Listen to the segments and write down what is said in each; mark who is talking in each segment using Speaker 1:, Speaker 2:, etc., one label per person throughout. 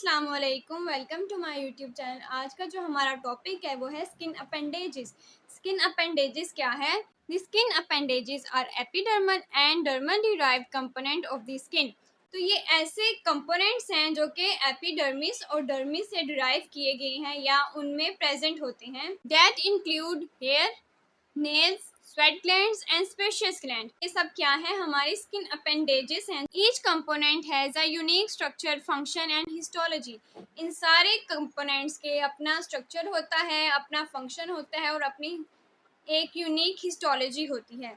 Speaker 1: अस्सलाम वालेकुम, welcome to my YouTube channel. आज का जो हमारा टॉपिक है वो है स्किन अपेंडेजेस। स्किन अपेंडेजेस क्या है? The skin appendages are epidermal and dermal derived component of the skin. तो ये ऐसे कंपोनेंट्स हैं जो कि एपिडर्मिस और डर्मिस से डिराइव किए गए हैं या उनमें प्रेजेंट होते हैं। That include hair, nails, sweat glands and sebaceous gland. ये सब क्या है? हमारी स्किन अपेंडेजेस हैं। Each component has a unique structure, function and histology. इन सारे कंपोनेंट्स के अपना स्ट्रक्चर होता है, अपना फंक्शन होता है और अपनी एक यूनिक हिस्टोलॉजी होती है।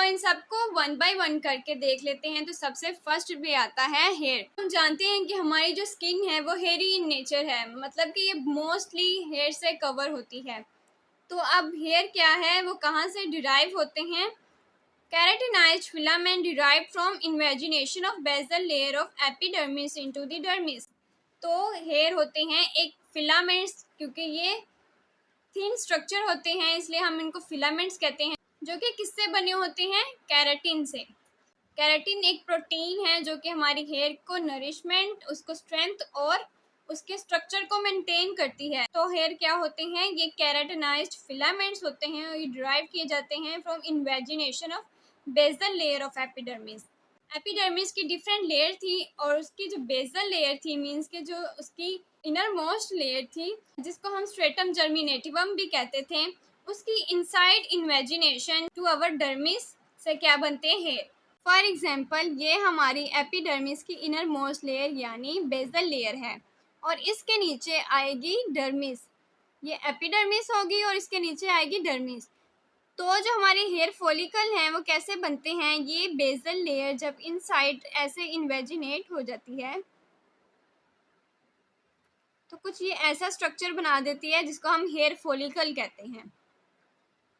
Speaker 1: इन सबको वन बाय वन करके देख लेते हैं। तो सबसे फर्स्ट पे आता है हेयर। हम जानते हैं कि हमारी जो स्किन है वो हेयरी इन नेचर है, मतलब कि ये मोस्टली हेयर से कवर होती है। तो अब हेयर क्या है, वो कहाँ से डिराइव होते हैं? Keratinized filament derived from invagination of basal layer of epidermis into the dermis। तो हेयर होते हैं एक फिलामेंट्स, क्योंकि ये थिन स्ट्रक्चर होते हैं इसलिए हम इनको फिलामेंट्स कहते हैं, जो कि किससे बने होते हैं? कैराटिन से। कैराटिन एक प्रोटीन है जो कि हमारी हेयर को नरिशमेंट, उसको स्ट्रेंथ और उसके स्ट्रक्चर को मेंटेन करती है। तो हेयर क्या होते हैं? ये कैराटिनाइज्ड फिलामेंट्स होते हैं और ये डिराइव किए जाते हैं from invagination of basal layer of epidermis. Epidermis की डिफरेंट लेयर थी और उसकी जो बेसल लेयर थी, मीन्स के जो उसकी इनर मोस्ट लेयर थी, जिसको हम स्ट्रेटम जर्मिनेटिवम भी कहते थे, उसकी inside invagination to our dermis से क्या बनते हैं? हेयर। फॉर एग्जाम्पल, ये हमारी एपिडर्मिस की इनर मोस्ट लेयर यानी बेसल लेयर है और इसके नीचे आएगी डर्मिस। ये एपिडर्मिस होगी और इसके नीचे आएगी डर्मिस। तो जो हमारे हेयर फॉलिकल हैं वो कैसे बनते हैं? ये बेसल लेयर जब इनसाइड ऐसे इन्वेजिनेट हो जाती है तो कुछ ये ऐसा स्ट्रक्चर बना देती है जिसको हम हेयर फॉलिकल कहते हैं,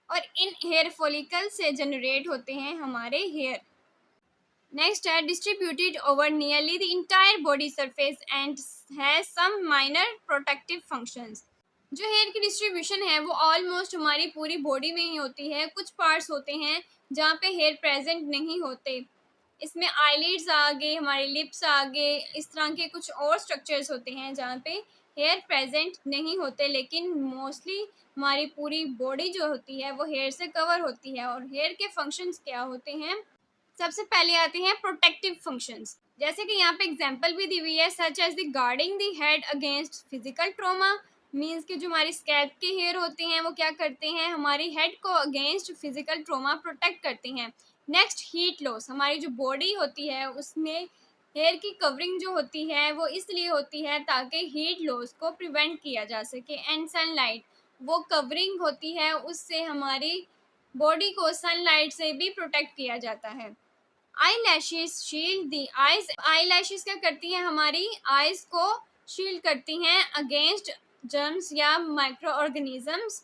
Speaker 1: और इन हेयर फॉलिकल से जनरेट होते हैं हमारे हेयर। नेक्स्ट है distributed over nearly the entire body surface and has some minor protective functions. जो हेयर की डिस्ट्रीब्यूशन है वो ऑलमोस्ट हमारी पूरी बॉडी में ही होती है। कुछ पार्ट्स होते हैं जहाँ पे हेयर प्रेजेंट नहीं होते, इसमें आईलिड्स आ गए, हमारे लिप्स आ गए, इस तरह के कुछ और स्ट्रक्चर्स होते हैं जहाँ पे हेयर प्रेजेंट नहीं होते, लेकिन मोस्टली हमारी पूरी बॉडी जो होती है वो हेयर से कवर होती है। और हेयर के फंक्शंस क्या होते हैं? सबसे पहले आते हैं प्रोटेक्टिव फंक्शंस, जैसे कि यहाँ पे एग्जांपल भी दी हुई है, such as the guarding the head against physical trauma. Means कि जो हमारी स्कैल्प के हेयर होते हैं वो क्या करते हैं? हमारी हेड को अगेंस्ट फिजिकल ट्रॉमा प्रोटेक्ट करते हैं। Next, heat loss. हमारी जो बॉडी होती है उसमें हेयर की कवरिंग जो होती है वो इसलिए होती है ताकि हीट लॉस को प्रिवेंट किया जा सके। एंड सनलाइट, वो कवरिंग होती है, उससे हमारी बॉडी को सनलाइट से भी प्रोटेक्ट किया जाता है। Eye lashes shield the eyes. Eye lashes क्या करती हैं? हमारी आईज को शील्ड करती हैं अगेंस्ट जर्म्स या माइक्रो ऑर्गेनिजम्स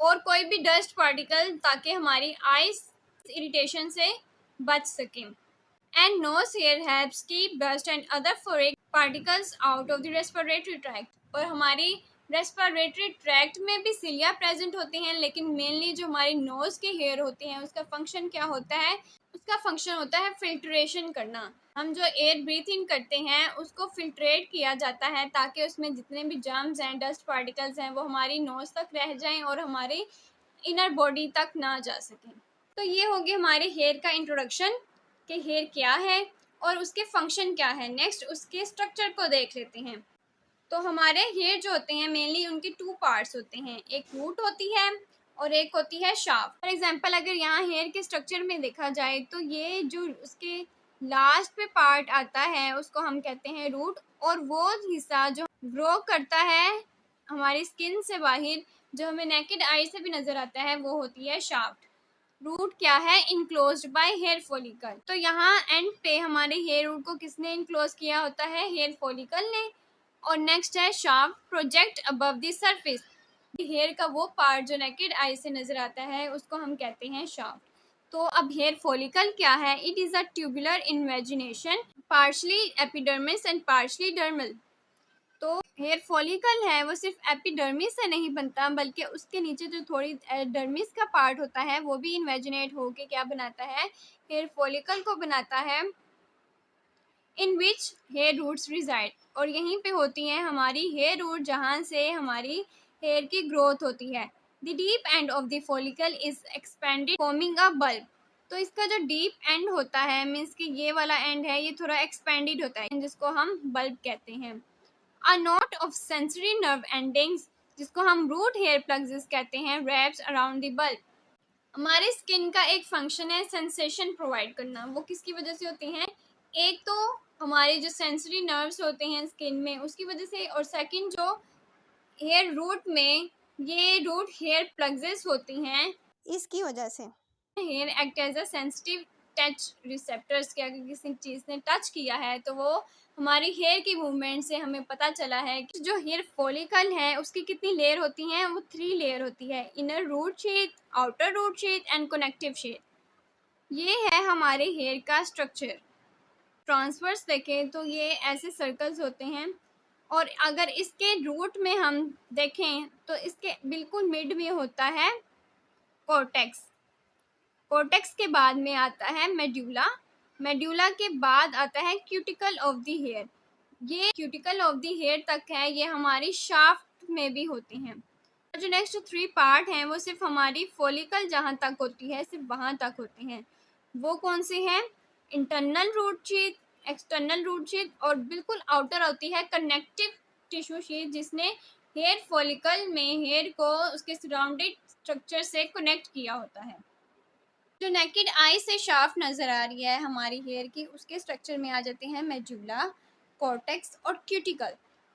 Speaker 1: और कोई भी डस्ट पार्टिकल, ताकि हमारी आईज इरिटेशन से बच सकें। And nose hair helps keep dust and other foreign particles out of the respiratory tract. और हमारी रेस्पिरेटरी ट्रैक्ट में भी सिलिया प्रेजेंट होते हैं, लेकिन मेनली जो हमारी नोज के हेयर होते हैं उसका फंक्शन क्या होता है? उसका फंक्शन होता है फिल्ट्रेशन करना। हम जो एयर ब्रीथ इन करते हैं उसको फिल्ट्रेट किया जाता है ताकि उसमें जितने भी जर्म्स हैं, डस्ट पार्टिकल्स हैं, वो हमारी नोज तक रह जाएं और हमारी इनर बॉडी तक ना जा सकें। तो ये हो गया हमारे हेयर का इंट्रोडक्शन कि हेयर क्या है और उसके फंक्शन क्या है। नेक्स्ट उसके स्ट्रक्चर को देख लेते हैं। तो हमारे हेयर जो होते हैं मेनली उनके टू पार्ट्स होते हैं, एक रूट होती है और एक होती है शाफ्ट। फॉर एग्जांपल, अगर यहाँ हेयर के स्ट्रक्चर में देखा जाए तो ये जो उसके लास्ट पे पार्ट आता है उसको हम कहते हैं रूट, और वो हिस्सा जो ग्रो करता है हमारी स्किन से बाहर, जो हमें नेकेड आई से भी नजर आता है, वो होती है शाफ्ट। रूट क्या है? Enclosed by hair follicle. तो यहाँ एंड पे हमारे हेयर रूट को किसने इनक्लोज किया होता है? हेयर फॉलिकल ने। और नेक्स्ट है shaft, project above the surface. Hair का वो पार्ट जो नेकेड आई से नजर आता है उसको हम कहते हैं शाफ्ट। तो अब हेयर फॉलिकल क्या है? It is a tubular invagination, partially epidermis and partially dermal. तो हेयर फॉलिकल है वो सिर्फ एपिडर्मिस से नहीं बनता, बल्कि उसके नीचे जो थोड़ी डर्मिस का पार्ट होता है वो भी इन्वेजिनेट होके क्या बनाता है? हेयर फॉलिकल को बनाता है। इन विच हेयर रूट्स रिजाइड, और यहीं पे होती हैं हमारी हेयर रूट जहाँ से हमारी हेयर की ग्रोथ होती है। The deep end of the follicle is expanded forming a bulb. तो इसका जो डीप एंड होता है, मीन्स कि ये वाला एंड है, ये थोड़ा एक्सपेंडेड होता है, जिसको हम बल्ब कहते हैं। A not of sensory nerve endings, जिसको हम रूट हेयर प्लग्स कहते हैं, रैप्स अराउंड द बल्ब। हमारे स्किन का एक फंक्शन है सेंसेशन प्रोवाइड करना। वो किसकी वजह से होती हैं? एक तो हमारे जो सेंसरी नर्व्स होते हैं स्किन में, उसकी वजह से, और सेकंड जो हेयर रूट में ये रूट हेयर प्लग्स होती हैं, इसकी वजह से। Hair act as a sensitive touch receptors के, अगर किसी चीज़ ने टच किया है तो वो हमारी हेयर की मूवमेंट से हमें पता चला है कि जो हेयर फॉलिकल है उसकी कितनी लेयर होती हैं। वो 3 लेयर होती है, inner root sheath, outer root sheath and connective sheath. ये है हमारे हेयर का स्ट्रक्चर। ट्रांसवर्स देखें तो ये ऐसे सर्कल्स होते हैं, और अगर इसके रूट में हम देखें तो इसके बिल्कुल मिड में होता है कॉर्टेक्स। कॉर्टेक्स के बाद में आता है मेड्यूला। मेड्यूला के बाद आता है क्यूटिकल ऑफ द हेयर। ये क्यूटिकल ऑफ द हेयर तक है, ये हमारी शाफ्ट में भी होते हैं। जो नेक्स्ट 3 पार्ट हैं वो सिर्फ हमारी फॉलिकल जहाँ तक होती है सिर्फ वहाँ तक होते हैं। वो कौन से हैं? Internal root sheath, external root sheath, और बिल्कुल आउटर होती है कनेक्टिव टिश्यू शीथ, जिसने हेयर फॉलिकल में हेयर को उसके सराउंडेड स्ट्रक्चर से कनेक्ट किया होता है। जो नेकेड आई से शाफ्ट नज़र आ रही है हमारी हेयर की, उसके स्ट्रक्चर में आ जाते हैं मेड्यूला, कॉर्टेक्स और क्यूटिकल।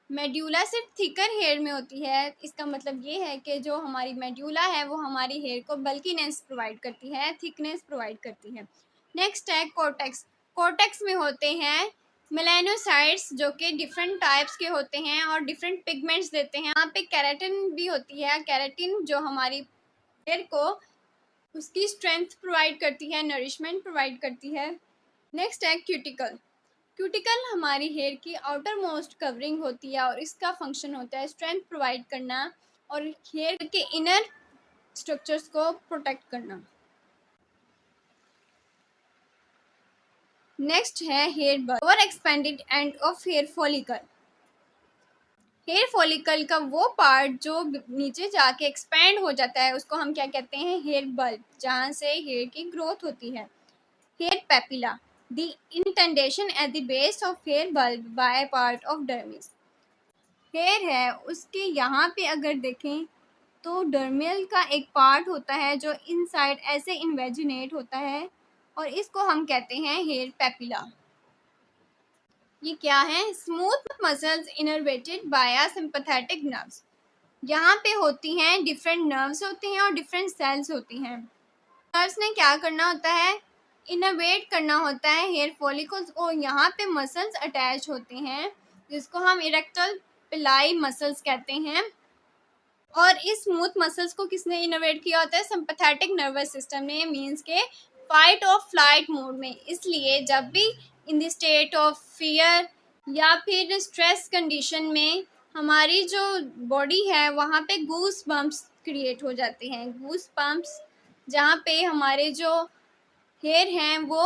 Speaker 1: मेड्यूला सिर्फ थिकर हेयर में होती है। इसका मतलब ये है कि जो हमारी मेड्यूला है वो हमारी हेयर को बल्कीनेस प्रोवाइड करती है, थिकनेस प्रोवाइड करती है। नेक्स्ट है कॉर्टेक्स। कॉर्टेक्स में होते हैं मेलानोसाइट्स, जो कि डिफरेंट टाइप्स के होते हैं और डिफरेंट पिगमेंट्स देते हैं। यहाँ पे केराटिन भी होती है। केराटिन जो हमारी हेयर को उसकी स्ट्रेंथ प्रोवाइड करती है, नरिशमेंट प्रोवाइड करती है। नेक्स्ट है क्यूटिकल। क्यूटिकल हमारी हेयर की आउटर मोस्ट कवरिंग होती है, और इसका फंक्शन होता है स्ट्रेंथ प्रोवाइड करना और हेयर के इनर स्ट्रक्चर्स को प्रोटेक्ट करना। नेक्स्ट है hair bulb, over expanded end of hair follicle. Hair follicle का वो पार्ट जो नीचे जाके एक्सपेंड हो जाता है उसको हम क्या कहते हैं? हेयर बल्ब, जहाँ से हेयर की ग्रोथ होती है। Hair papilla, the indentation at the base of hair bulb by part of dermis. Hair है उसके यहाँ पे अगर देखें तो डर्मियल का एक पार्ट होता है जो इनसाइड ऐसे इन्वेजिनेट होता है, और इसको हम कहते हैं हेयर पेपिला। ये क्या है? Smooth muscles innervated bye sympathetic nerves. यहाँ पे होती हैं डिफरेंट नर्व्स होती हैं और डिफरेंट सेल्स होती हैं। नर्व्स ने क्या करना होता है? इनर्वेट करना होता है हेयर फॉलिकल्स को। यहाँ पे मसल्स अटैच होते हैं जिसको हम इरेक्टल पिलाई मसल्स कहते हैं, और इस स्मूथ मसल्स को किसने इनोवेट किया होता है? सिंपैथेटिक नर्वस सिस्टम ने, मींस के फाइट और फ्लाइट मोड में। इसलिए जब भी in the state of fear या फिर स्ट्रेस कंडीशन में हमारी जो बॉडी है वहाँ पे गूस बम्प्स क्रिएट हो जाते हैं। गूस बम्प्स जहाँ पे हमारे जो हेयर हैं वो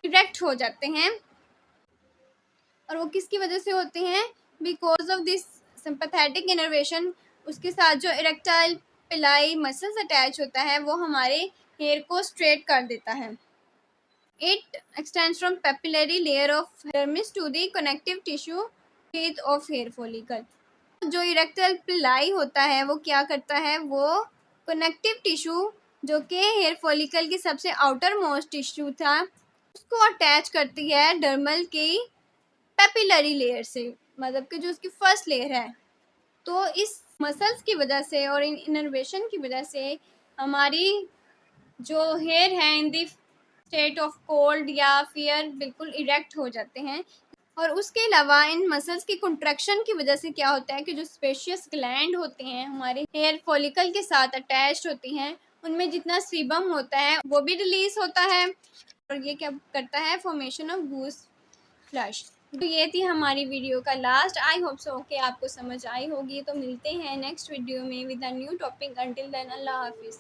Speaker 1: इरेक्ट हो जाते हैं, और वो किसकी वजह से होते हैं? Because of this sympathetic innervation. उसके साथ जो इरेक्टाइल पिलाई मसल्स अटैच होता है वो हमारे हेयर को स्ट्रेट कर देता है। It extends from papillary layer of dermis to the connective tissue sheath of hair follicle. जो इरेक्टाइल पिलाई होता है वो क्या करता है? वो कनेक्टिव टिश्यू जो कि हेयर फॉलिकल की सबसे आउटर मोस्ट टिश्यू था उसको अटैच करती है डर्मल की पेपिलरी लेयर से, मतलब कि जो उसकी फर्स्ट लेयर है। तो इस मसल्स की वजह से और इन इनर्वेशन की वजह से हमारी जो हेयर है in the state of cold या फियर बिल्कुल इरेक्ट हो जाते हैं। और उसके अलावा इन मसल्स की कंट्रैक्शन की वजह से क्या होता है कि जो स्पेशियस ग्लैंड होते हैं हमारे हेयर फॉलिकल के साथ अटैच्ड होती हैं, उनमें जितना सीबम होता है वो भी रिलीज होता है, और ये क्या करता है? Formation of goose flush. तो ये थी हमारी वीडियो का लास्ट। आई होप सो कि आपको समझ आई होगी। तो मिलते हैं नेक्स्ट वीडियो में with a new topic. Until then अल्लाह हाफिज़।